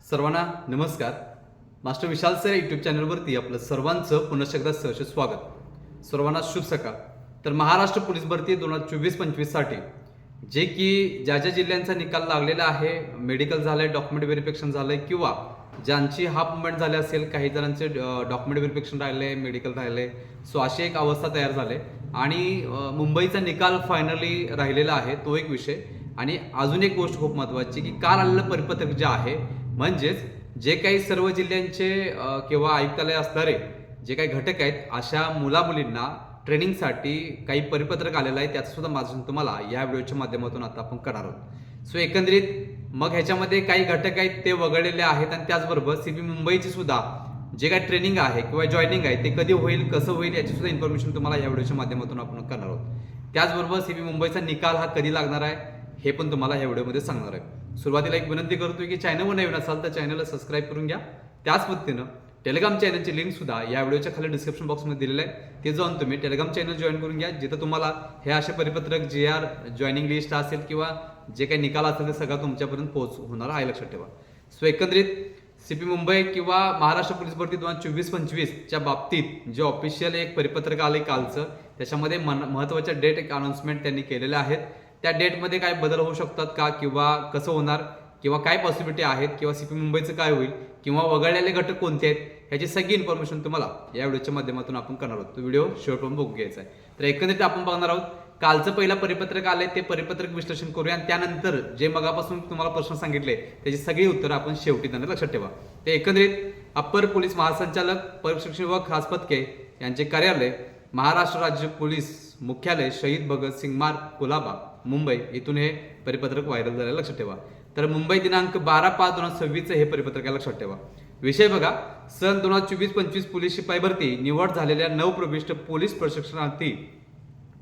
सर्वांना नमस्कार. मास्टर विशाल sir YouTube चॅनलवरती आपलं सर्वांचं पुन्हा एकदा सहर्ष स्वागत. सर्वांना शुभ सकाळ. तर महाराष्ट्र पोलीस भरती 2024-25 साठी जे की ज्या ज्या जिल्ह्यांचा निकाल लागलेला आहे, मेडिकल झालंय, डॉक्युमेंट व्हेरिफिकेशन झालंय किंवा ज्यांची हाफ मुवमेंट झाले असेल, काही जणांचे डॉक्युमेंट व्हेरिफिकेशन राहिले, मेडिकल राहिले, सो अशी एक अवस्था तयार झाली आणि मुंबईचा निकाल फायनली राहिलेला आहे, तो एक विषय. आणि अजून एक गोष्ट खूप महत्त्वाची की काल आलेलं परिपत्रक जे आहे, म्हणजेच जे काही सर्व जिल्ह्यांचे किंवा आयुक्तालय असणारे जे काही घटक आहेत, अशा मुलामुलींना ट्रेनिंगसाठी काही परिपत्रक आलेलं आहे, त्याचं सुद्धा मार्गदर्शन तुम्हाला या व्हिडिओच्या माध्यमातून आता आपण करणार आहोत. सो एकंदरीत मग ह्याच्यामध्ये काही घटक आहेत ते वगळलेले आहेत आणि त्याचबरोबर सीपी मुंबईची सुद्धा जे काही ट्रेनिंग आहे किंवा जॉईनिंग आहे ते कधी होईल, कसं होईल, याची सुद्धा इन्फॉर्मेशन तुम्हाला या व्हिडिओच्या माध्यमातून आपण करणार आहोत. त्याचबरोबर सीपी मुंबईचा निकाल हा कधी लागणार आहे हे पण तुम्हाला या व्हिडिओमध्ये सांगणार आहे. सुरुवातीला एक विनंती करतोय की चॅनलवर नवीन असाल तर चॅनलला सबस्क्राईब करून घ्या. त्याच पद्धतीनं टेलिग्राम चॅनलची लिंक सुद्धा या व्हिडिओच्या खाली डिस्क्रिप्शन बॉक्समध्ये दिलेलं आहे, ते जाऊन तुम्ही टेलिग्राम चॅनल जॉईन करून घ्या, जिथं तुम्हाला हे असे परिपत्रक, GR, जॉईनिंग लिस्ट असेल किंवा जे काही निकाल असेल ते सगळं तुमच्यापर्यंत पोहोच होणार आहे, लक्षात ठेवा. सो एकंदरीत सीपी मुंबई किंवा महाराष्ट्र पोलीस भरती 2024-25च्या बाबतीत जे ऑफिशियल एक परिपत्रक आले कालचं, त्याच्यामध्ये महत्त्वाच्या डेट एक अनाउन्समेंट त्यांनी केलेल्या आहेत. त्या डेटमध्ये काय बदल होऊ शकतात का, किंवा कसं होणार, किंवा काय पॉसिबिलिटी आहेत, किंवा सीपी मुंबईचं काय होईल, किंवा वगळलेले घटक कोणते आहेत, ह्याची सगळी इन्फॉर्मेशन तुम्हाला या व्हिडिओच्या माध्यमातून आपण करणार आहोत. तो व्हिडिओ शेवटपर्यंत बघून घ्यायचा आहे. तर एकंदरीत आपण बघणार आहोत कालचं पहिलं परिपत्रक आलंय, ते परिपत्रक विश्लेषण करूया आणि त्यानंतर जे मगापासून तुम्हाला प्रश्न सांगितले त्याची सगळी उत्तरं आपण शेवटी त्यांना, लक्षात ठेवा. ते एकंदरीत अप्पर पोलीस महासंचालक प्रशिक्षण व खास पथके यांचे कार्यालय, महाराष्ट्र राज्य पोलीस मुख्यालय, शहीद भगतसिंग मार्ग, कुलाबा, मुंबई इथून हे परिपत्रक व्हायरल झालं, लक्षात ठेवा. तर मुंबई दिनांक 12/5/2026 हे परिपत्रक आहे, लक्षात ठेवा. विषय बघा, सन 2024-25 पोलीस शिपाई भरती निवड झालेल्या नवप्रविष्ट पोलीस प्रशिक्षणार्थी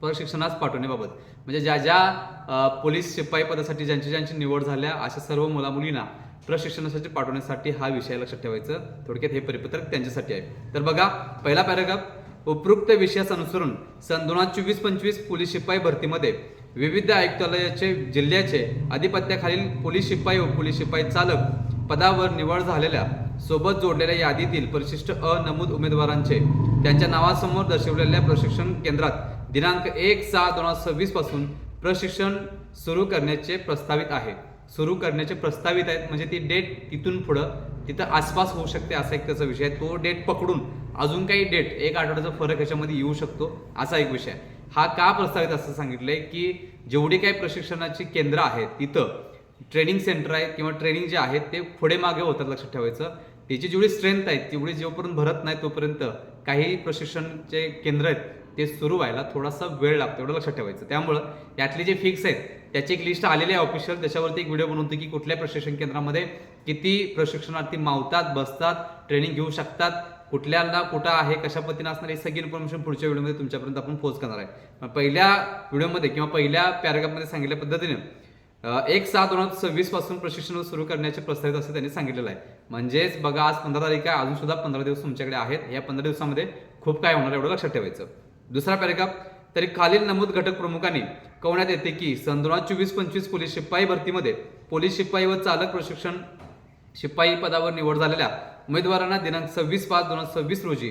प्रशिक्षणास पाठवण्याबाबत, म्हणजे ज्या ज्या पोलीस शिपाई पदासाठी ज्यांची निवड झाल्या अशा सर्व मुलामुलींना प्रशिक्षणासाठी पाठवण्यासाठी हा विषय, लक्षात ठेवायचं. थोडक्यात हे परिपत्रक त्यांच्यासाठी आहे. तर बघा, पहिला पॅराग्राफ, उपरोक्त विषयास अनुसरून सन 2024-25 पोलीस शिपाई भरतीमध्ये विविध आयुक्तालयाचे जिल्ह्याचे अधिपत्याखालील पोलीस शिपाई व पोलीस शिपाई चालक पदावर निवड झालेल्या सोबत जोडलेल्या यादीतील परिशिष्ट नमूद उमेदवारांचे त्यांच्या नावासमोर दर्शवलेल्या प्रशिक्षण केंद्रात दिनांक 1/6/2026 पासून प्रशिक्षण सुरू करण्याचे प्रस्तावित आहे. सुरू करण्याचे प्रस्तावित आहेत म्हणजे ती डेट तिथून पुढं तिथं आसपास होऊ शकते, असा एक त्याचा विषय आहे. तो डेट पकडून अजून काही डेट, एक आठवड्याचा फरक ह्याच्यामध्ये येऊ शकतो, असा एक विषय आहे. हा का प्रस्तावित असं सांगितलंय की जेवढी काही प्रशिक्षणाची केंद्र आहेत तिथं ट्रेनिंग सेंटर आहेत किंवा ट्रेनिंग जे आहेत ते पुढे मागे होतात, लक्षात ठेवायचं. त्याची जेवढी स्ट्रेंथ आहे तेवढी जोपर्यंत भरत नाही तोपर्यंत काही प्रशिक्षणचे केंद्र आहेत ते सुरू व्हायला थोडासा वेळ लागतो, एवढं लक्षात ठेवायचं. त्यामुळं यातले जे फिक्स आहेत त्याची एक लिस्ट आलेली आहे ऑफिशियल, त्याच्यावरती एक व्हिडिओ बनवतो की कुठल्या प्रशिक्षण केंद्रामध्ये किती प्रशिक्षणार्थी मावतात, बसतात, ट्रेनिंग घेऊ शकतात, कुठल्याला कुठं आहे, कशा पद्धतीने असणार, ही सगळी इन्फॉर्मेशन पुढच्या व्हिडिओमध्ये तुमच्यापर्यंत आपण पोस्ट करणार आहे. पहिल्या व्हिडिओमध्ये किंवा पहिल्या पॅराग्राफमध्ये सांगितल्या पद्धतीने 1/6/2026 पासून प्रशिक्षण सुरू करण्याचे प्रस्तावित असं त्यांनी सांगितलेलं आहे. म्हणजेच बघा, आज 15 तारीख आहे, अजून सुद्धा 15 दिवस तुमच्याकडे आहेत. या 15 दिवसामध्ये खूप काय होणार, एवढं लक्षात ठेवायचं. दुसरा पॅराग्राफ, तरी खालील नमूद घटक प्रमुखांनी कळवण्यात येते की सन 2024-25 पोलीस शिपाई भरतीमध्ये पोलीस शिपाई व चालक प्रशिक्षण शिपाई पदावर निवड झालेल्या उमेदवारांना दिनांक 26/5/2026 रोजी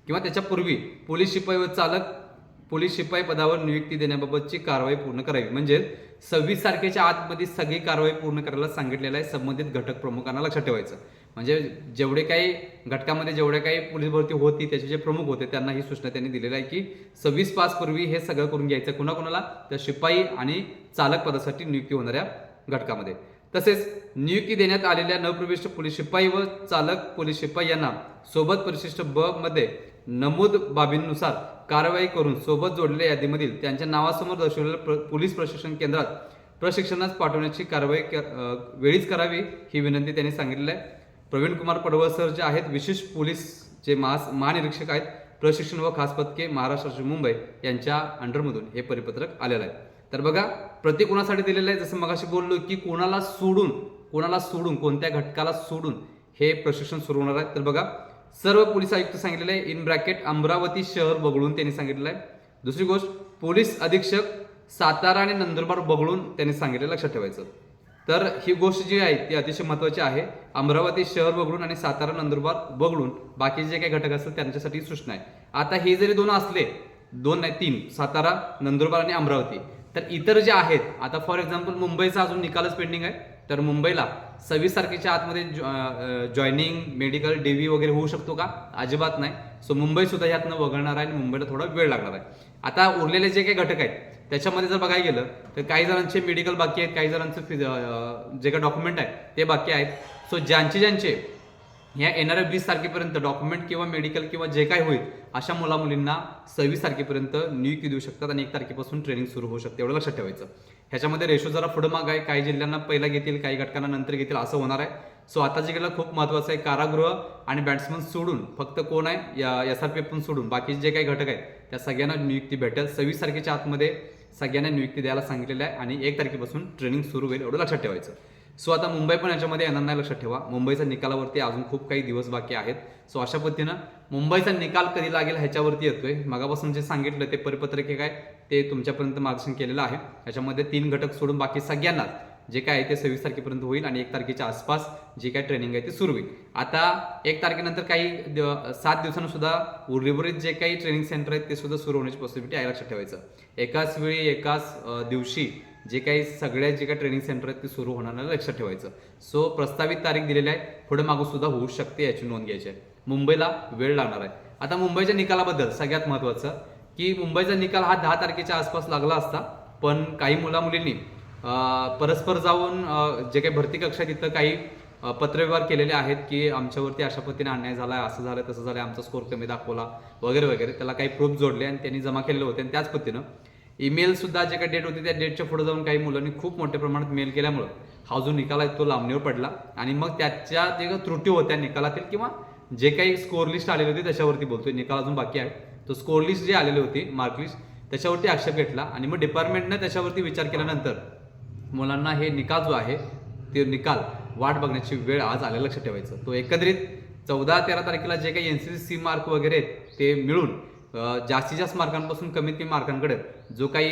किंवा त्याच्यापूर्वी पोलीस शिपाई व चालक पोलीस शिपाई पदावर नियुक्ती देण्याबाबतची कारवाई पूर्ण करावी. म्हणजे 26 तारखेच्या आतमध्ये सगळी कारवाई पूर्ण करायला सांगितलेलं आहे संबंधित घटक प्रमुखांना, लक्षात ठेवायचं. म्हणजे जेवढे काही घटकामध्ये जेवढे काही पोलीस भरती होती त्याचे जे प्रमुख होते त्यांना ही सूचना त्यांनी दिलेली आहे की 26/5 पूर्वी हे सगळं करून घ्यायचं. कुणाकुणाला? तर शिपाई आणि चालक पदासाठी नियुक्ती होणाऱ्या घटकामध्ये. तसेच नियुक्ती देण्यात आलेल्या नवप्रविष्ट पोलीस शिपाई व चालक पोलीस शिपाई यांना सोबत परिशिष्ट ब मध्ये नमूद बाबींनुसार कारवाई करून सोबत जोडलेल्या यादीमधील त्यांच्या नावासमोर दर्शवलेल्या पोलीस प्रशिक्षण केंद्रात प्रशिक्षणास पाठवण्याची कारवाई वेळीच करावी, ही विनंती त्यांनी सांगितलेली आहे. प्रवीण कुमार पडवळ सर जे आहेत, विशेष पोलीस जे महानिरीक्षक आहेत प्रशिक्षण व खास पथके, महाराष्ट्र मुंबई यांच्या अंडरमधून हे परिपत्रक आलेलं आहे. तर बघा, प्रति कोणासाठी दिलेलं आहे, जसं मगाशी बोललो की कोणाला सोडून कोणत्या घटकाला सोडून हे प्रशिक्षण सुरू होणार आहे. तर बघा, सर्व पोलीस आयुक्त सांगितलेले आहे, इन ब्रॅकेट अमरावती शहर वगळून त्यांनी सांगितलेलं आहे. दुसरी गोष्ट, पोलीस अधीक्षक सातारा आणि नंदुरबार वगळून त्यांनी सांगितलं, लक्षात ठेवायचं. तर ही गोष्ट जी आहे ती अतिशय महत्त्वाची आहे. अमरावती शहर वगळून आणि सातारा नंदुरबार वगळून बाकीचे जे काही घटक असतील त्यांच्यासाठी सूचना आहे. आता हे जरी दोन असले, दोन नाही तीन, सातारा नंदुरबार आणि अमरावती, तर इतर जे आहेत, आता फॉर एक्झाम्पल मुंबईचा अजून निकालच पेंडिंग आहे, तर मुंबईला 26 तारखेच्या आतमध्ये जॉईनिंग मेडिकल DV वगैरे होऊ शकतो का? अजिबात नाही. सो मुंबई सुद्धा यातनं वगळणार आहे आणि मुंबईला थोडा वेळ लागणार आहे. आता उरलेले जे काही घटक आहेत त्याच्यामध्ये जर बघायला गेलं तर काही जणांचे मेडिकल बाकी आहेत, काही जणांचं जे काही डॉक्युमेंट आहे ते बाकी आहेत. सो ज्यांचे ह्या येणाऱ्या 20 तारखेपर्यंत डॉक्युमेंट किंवा मेडिकल किंवा जे काही होईल अशा मुलामुलींना 26 तारखेपर्यंत नियुक्ती देऊ शकतात आणि 1 तारखेपासून ट्रेनिंग सुरू होऊ शकते, एवढं लक्षात ठेवायचं. ह्याच्यामध्ये रेशो जरा पुढं माग आहे, काही जिल्ह्यांना पहिला घेतील, काही घटकांना नंतर घेतील, असं होणार आहे. सो आता जे गेलं खूप महत्त्वाचं आहे, कारागृह आणि बॅट्समन सोडून फक्त कोण आहे, SRPF पण सोडून बाकी जे काही घटक आहेत त्या सगळ्यांना नियुक्ती भेटेल. 26 तारखेच्या आतमध्ये सगळ्यांना नियुक्ती द्यायला सांगितलेलं आहे आणि 1 तारखेपासून ट्रेनिंग सुरू होईल, एवढं लक्षात ठेवायचं. सो आता मुंबई पण याच्यामध्ये येणार नाही, लक्षात ठेवा. मुंबईच्या निकालावरती अजून खूप काही दिवस बाकी आहेत. सो अशा पद्धतीनं मुंबईचा निकाल कधी लागेल ह्याच्यावरती येतोय. मगापासून जे सांगितलं ते परिपत्रक हे काय ते तुमच्यापर्यंत मार्गदर्शन केलेलं आहे. याच्यामध्ये 3 घटक सोडून बाकी सगळ्यांना जे काय आहे ते 26 तारखेपर्यंत होईल आणि 1 तारखेच्या आसपास जे काय ट्रेनिंग आहे ते सुरू होईल. आता 1 तारखेनंतर काही 7 दिवसांना सुद्धा उर्वरित जे काही ट्रेनिंग सेंटर आहेत ते सुद्धा सुरू होण्याची पॉसिबिलिटी आहे, लक्षात ठेवायचं. एकाच वेळी एकाच दिवशी जे काही सगळ्या जे काही ट्रेनिंग सेंटर आहेत ते सुरू होणार नाही, लक्षात ठेवायचं. सो प्रस्तावित तारीख दिलेली आहे, पुढे मागू सुद्धा होऊ शकते, याची नोंद घ्यायची आहे. मुंबईला वेळ लागणार आहे. आता मुंबईच्या निकालाबद्दल सगळ्यात महत्त्वाचं की मुंबईचा निकाल हा 10 तारखेच्या आसपास लागला असता, पण काही मुलामुलींनी परस्पर जाऊन जे काही भरती कक्षा तिथं काही पत्रव्यवहार केलेले आहेत की आमच्यावरती अशा पद्धतीने अन्याय झाला आहे, असं झालं तसं झालं, आमचा स्कोर कमी दाखवला वगैरे वगैरे, त्याला काही प्रूफ जोडले आणि त्यांनी जमा केलेले होते. आणि त्याच पद्धतीनं ईमेल सुद्धा जे काही डेट होती त्या डेटच्या पुढे जाऊन काही मुलांनी खूप मोठ्या प्रमाणात मेल केल्यामुळं हा जो निकाल आहे तो लांबणीवर पडला आणि मग त्याच्या जे काही त्रुटी होत्या निकालातील किंवा जे काही स्कोर लिस्ट आलेली होती त्याच्यावरती बोलतोय, निकाल अजून बाकी आहे, तो स्कोर लिस्ट जी आलेली होती मार्क लिस्ट त्याच्यावरती आक्षेप घेतला आणि मग डिपार्टमेंटने त्याच्यावरती विचार केल्यानंतर मुलांना हे निकाल जो आहे ते निकाल वाट बघण्याची वेळ आज आलेला, लक्षात ठेवायचं. तो एकंदरीत 14-13 तारखेला जे काही NCC मार्क वगैरे ते मिळून जास्तीत जास्त मार्कांपासून कमीत कमी मार्कांकडे जो काही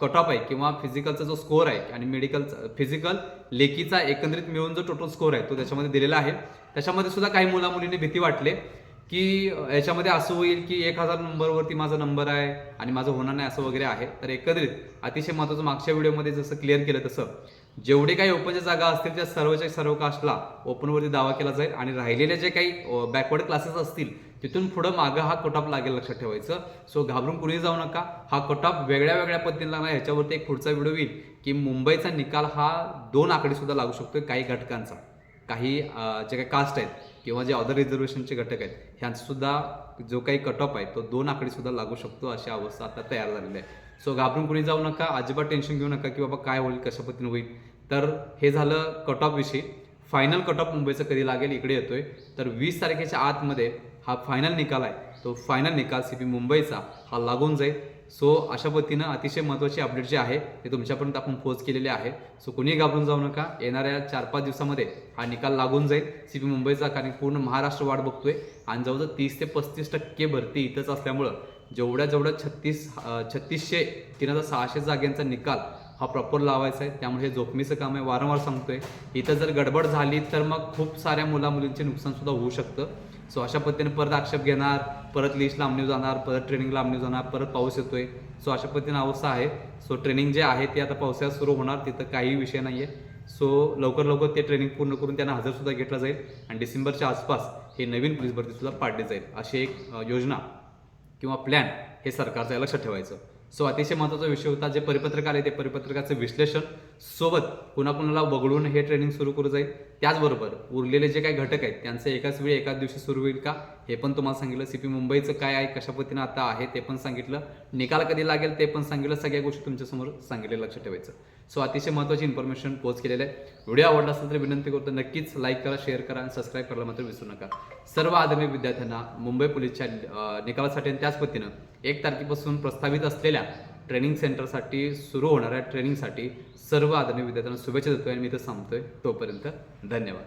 कट ऑफ आहे किंवा फिजिकलचा जो स्कोअर आहे आणि मेडिकलचा फिजिकल लेखीचा एकंदरीत मिळून जो टोटल स्कोअर आहे तो त्याच्यामध्ये दिलेला आहे. त्याच्यामध्ये सुद्धा काही मुलामुलींनी भीती वाटले की याच्यामध्ये असं होईल की 1000 नंबरवरती माझा नंबर आहे आणि माझं होणार नाही असं वगैरे आहे. तर एकंदरीत अतिशय महत्त्वाचं मागच्या व्हिडिओमध्ये जसं क्लिअर केलं तसं जेवढे काही ओपनच्या जागा असतील त्या सर्वच्या सर्व कास्टला ओपनवरती दावा केला जाईल आणि राहिलेले जे काही बॅकवर्ड क्लासेस असतील तिथून पुढं मागं हा कट ऑफ लागेल, लक्षात ठेवायचं. सो घाबरून कुणी जाऊ नका. हा कट ऑफ वेगळ्या वेगळ्या पद्धतीने लागणार, ह्याच्यावरती एक पुढचा व्हिडिओ येईल की मुंबईचा निकाल हा 2 आकडे सुद्धा लागू शकतोय काही घटकांचा, काही जे काही कास्ट आहेत किंवा जे अदर रिझर्वेशनचे घटक आहेत ह्यांचा सुद्धा जो काही कट ऑफ आहे तो 2 आकडे सुद्धा लागू शकतो, अशी अवस्था आता तयार झालेली आहे. सो घाबरून कुणी जाऊ नका, अजिबात टेन्शन घेऊ नका की बाबा काय होईल, कशा पद्धतीने होईल. तर हे झालं कट ऑफ विषयी. फायनल कट ऑफ मुंबईचं कधी लागेल इकडे येतोय, तर 20 तारखेच्या आतमध्ये हा फायनल निकाल आहे, तो फायनल निकाल CP मुंबईचा हा लागून जाईल. सो अशा पद्धतीनं अतिशय महत्त्वाची अपडेट जे आहे ते तुमच्यापर्यंत आपण पोहोच केलेले आहे. सो कुणीही घाबरून जाऊ नका, येणाऱ्या 4-5 दिवसामध्ये हा निकाल लागून जाईल CP मुंबईचा, कारण पूर्ण महाराष्ट्र वाट बघतोय आणि जवळजवळ 30 ते 35% भरती इथंच असल्यामुळं जेवढ्या 3600 3600 जागांचा निकाल हा प्रॉपर लावायचा आहे. त्यामुळे हे जोखमीचं काम आहे, वारंवार सांगतोय. इथं जर गडबड झाली तर मग खूप साऱ्या मुलामुलींचे नुकसान सुद्धा होऊ शकतं. सो अशा पद्धतीने परत आक्षेप घेणार, परत लिस्ट लांबणी जाणार, परत ट्रेनिंग लांबणी जाणार, परत पाऊस येतोय. सो अशा पद्धतीने अवस्था आहे. सो ट्रेनिंग जे आहे ते आता पावसाळ्यात सुरू होणार, तिथं काही विषय नाही आहे. सो लवकर ते ट्रेनिंग पूर्ण करून त्यांना हजरसुद्धा घेतला जाईल आणि डिसेंबरच्या आसपास हे नवीन पोलीस भरतीसुद्धा पाडली जाईल, अशी एक योजना किंवा प्लॅन हे सरकारचं आहे, लक्षात ठेवायचं. सो अतिशय महत्त्वाचा विषय होता. जे परिपत्रक आले ते परिपत्रकाचं विश्लेषण सोबत कुणाकुणाला वगळून हे ट्रेनिंग सुरू करू जाईल. त्याचबरोबर उरलेले जे काही घटक आहेत त्यांचं एकाच वेळी एकाच दिवशी सुरू होईल का हे पण तुम्हाला सांगितलं. CP मुंबईचं काय आहे, कशा पद्धतीनं आता आहे ते पण सांगितलं. निकाल कधी लागेल ते पण सांगितलं. सगळ्या गोष्टी तुमच्यासमोर सांगितले, लक्षात ठेवायचं. सो अतिशय महत्त्वाची इन्फॉर्मेशन पोच केलेलं आहे. व्हिडिओ आवडला असेल तर विनंती करतो नक्कीच लाईक करा, शेअर करा आणि सबस्क्राईब करायला मात्र विसरू नका. सर्व आदरणीय विद्यार्थ्यांना मुंबई पोलीसच्या निकालासाठी आणि त्याच पद्धतीनं 1 तारखेपासून प्रस्तावित असलेल्या ट्रेनिंग सेंटरसाठी सुरू होणाऱ्या ट्रेनिंगसाठी सर्व आदरणीय विद्यार्थ्यांना शुभेच्छा देतोय आणि मी इथं सांगतोय. तोपर्यंत धन्यवाद.